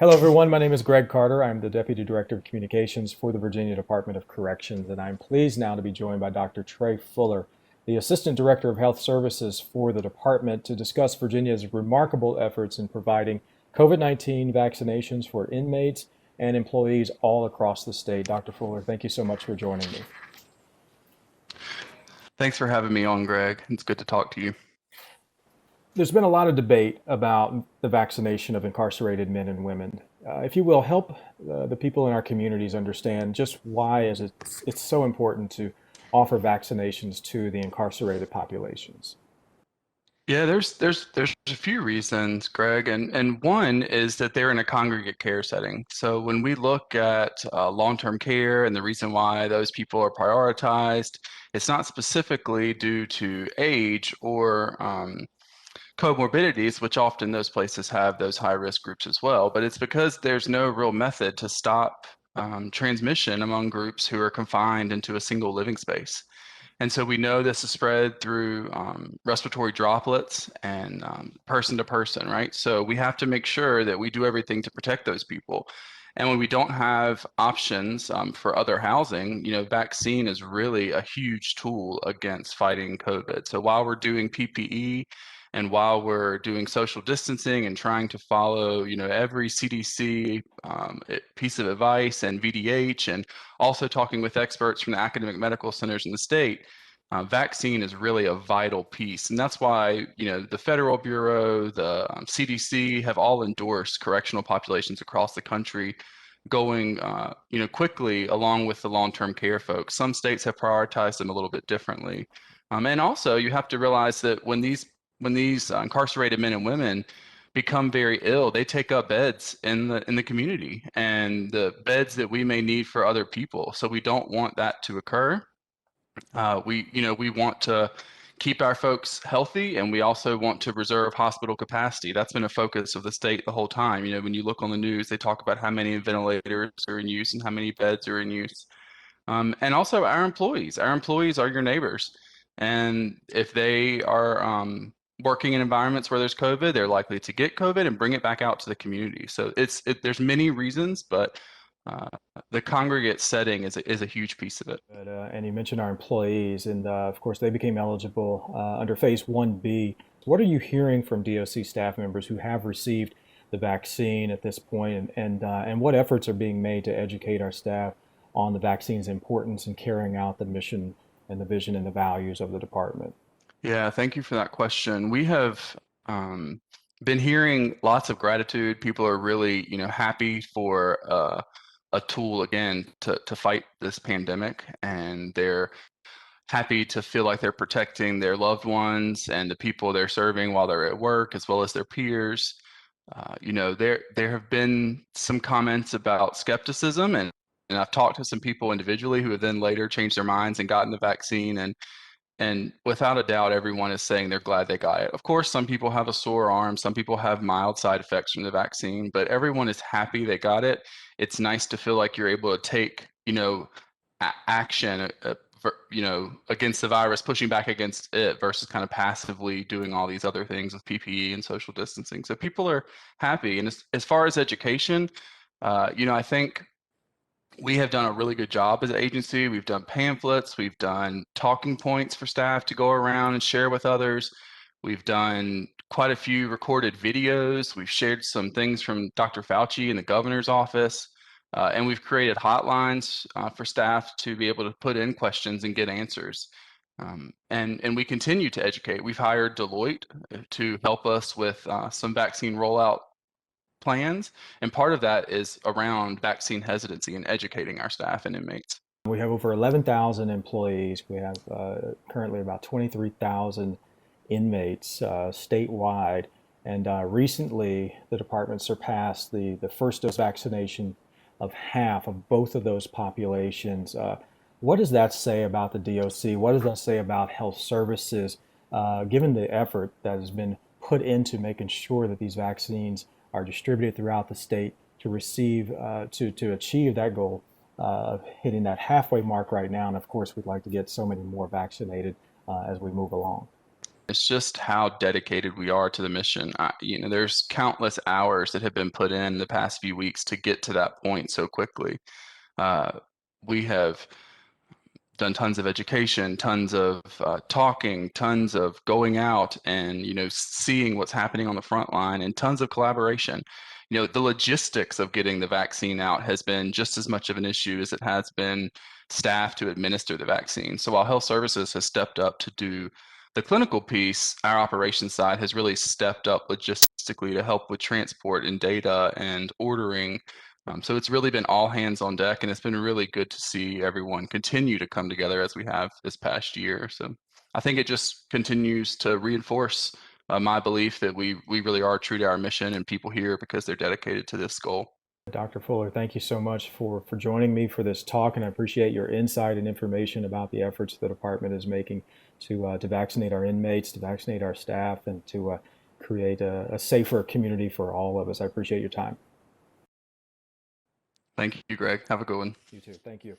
Hello, everyone. My name is Greg Carter. I'm the Deputy Director of Communications for the Virginia Department of Corrections, and I'm pleased now to be joined by Dr. Trey Fuller, the Assistant Director of Health Services for the department, to discuss Virginia's remarkable efforts in providing COVID-19 vaccinations for inmates and employees all across the state. Dr. Fuller, thank you so much for joining me. Thanks for having me on, Greg. It's good to talk to you. There's been a lot of debate about the vaccination of incarcerated men and women. If you will, help the people in our communities understand just why is it's so important to offer vaccinations to the incarcerated populations. Yeah, there's a few reasons, Greg, and one is that they're in a congregate care setting. So when we look at long-term care and the reason why those people are prioritized, it's not specifically due to age or comorbidities, which often those places have those high-risk groups as well, but it's because there's no real method to stop transmission among groups who are confined into a single living space. And so we know this is spread through respiratory droplets and person to person, right? So we have to make sure that we do everything to protect those people. And when we don't have options for other housing, vaccine is really a huge tool against fighting COVID. So while we're doing PPE and while we're doing social distancing and trying to follow, every CDC piece of advice and VDH, and also talking with experts from the academic medical centers in the state, vaccine is really a vital piece. And that's why, the Federal Bureau, the CDC have all endorsed correctional populations across the country going, quickly along with the long-term care folks. Some states have prioritized them a little bit differently. And also, you have to realize that when these incarcerated men and women become very ill, they take up beds in the community and the beds that we may need for other people. So we don't want that to occur. We want to keep our folks healthy, and we also want to reserve hospital capacity. That's been a focus of the state the whole time. When you look on the news, they talk about how many ventilators are in use and how many beds are in use. And also our employees. Our employees are your neighbors. And if they are working in environments where there's COVID, they're likely to get COVID and bring it back out to the community. So there's many reasons, but uh, the congregate setting is a huge piece of it. And you mentioned our employees, and of course, they became eligible under Phase 1B. What are you hearing from DOC staff members who have received the vaccine at this point, and what efforts are being made to educate our staff on the vaccine's importance in carrying out the mission and the vision and the values of the department? Yeah, thank you for that question. We have been hearing lots of gratitude. People are really, happy for a tool again to fight this pandemic, and they're happy to feel like they're protecting their loved ones and the people they're serving while they're at work, as well as their peers. There have been some comments about skepticism, and I've talked to some people individually who have then later changed their minds and gotten the vaccine, and without a doubt, everyone is saying they're glad they got it. Of course, some people have a sore arm, some people have mild side effects from the vaccine, but everyone is happy they got it. It's nice to feel like you're able to take, action, against the virus, pushing back against it versus kind of passively doing all these other things with PPE and social distancing. So people are happy. And as far as education, I think we have done a really good job as an agency. We've done pamphlets, we've done talking points for staff to go around and share with others. We've done quite a few recorded videos. We've shared some things from Dr. Fauci in the governor's office. And we've created hotlines for staff to be able to put in questions and get answers. And we continue to educate. We've hired Deloitte to help us with some vaccine rollout plans, and part of that is around vaccine hesitancy and educating our staff and inmates. We have over 11,000 employees. We have currently about 23,000 inmates statewide. And recently, the department surpassed the first dose vaccination of half of both of those populations. What does that say about the DOC? What does that say about health services, given the effort that has been put into making sure that these vaccines are distributed throughout the state to receive, to achieve that goal of hitting that halfway mark right now? And of course, we'd like to get so many more vaccinated as we move along. It's just how dedicated we are to the mission. There's countless hours that have been put in the past few weeks to get to that point so quickly. Uh, we have done tons of education, tons of talking, tons of going out and seeing what's happening on the front line, and tons of collaboration. The logistics of getting the vaccine out has been just as much of an issue as it has been staff to administer the vaccine. So while health services has stepped up to do the clinical piece, our operations side has really stepped up logistically to help with transport and data and ordering. So it's really been all hands on deck, and it's been really good to see everyone continue to come together as we have this past year. So I think it just continues to reinforce my belief that we really are true to our mission, and people here because they're dedicated to this goal. Dr. Fuller, thank you so much for joining me for this talk, and I appreciate your insight and information about the efforts the department is making to vaccinate our inmates, to vaccinate our staff, and to create a safer community for all of us. I appreciate your time. Thank you, Greg. Have a good one. You too. Thank you.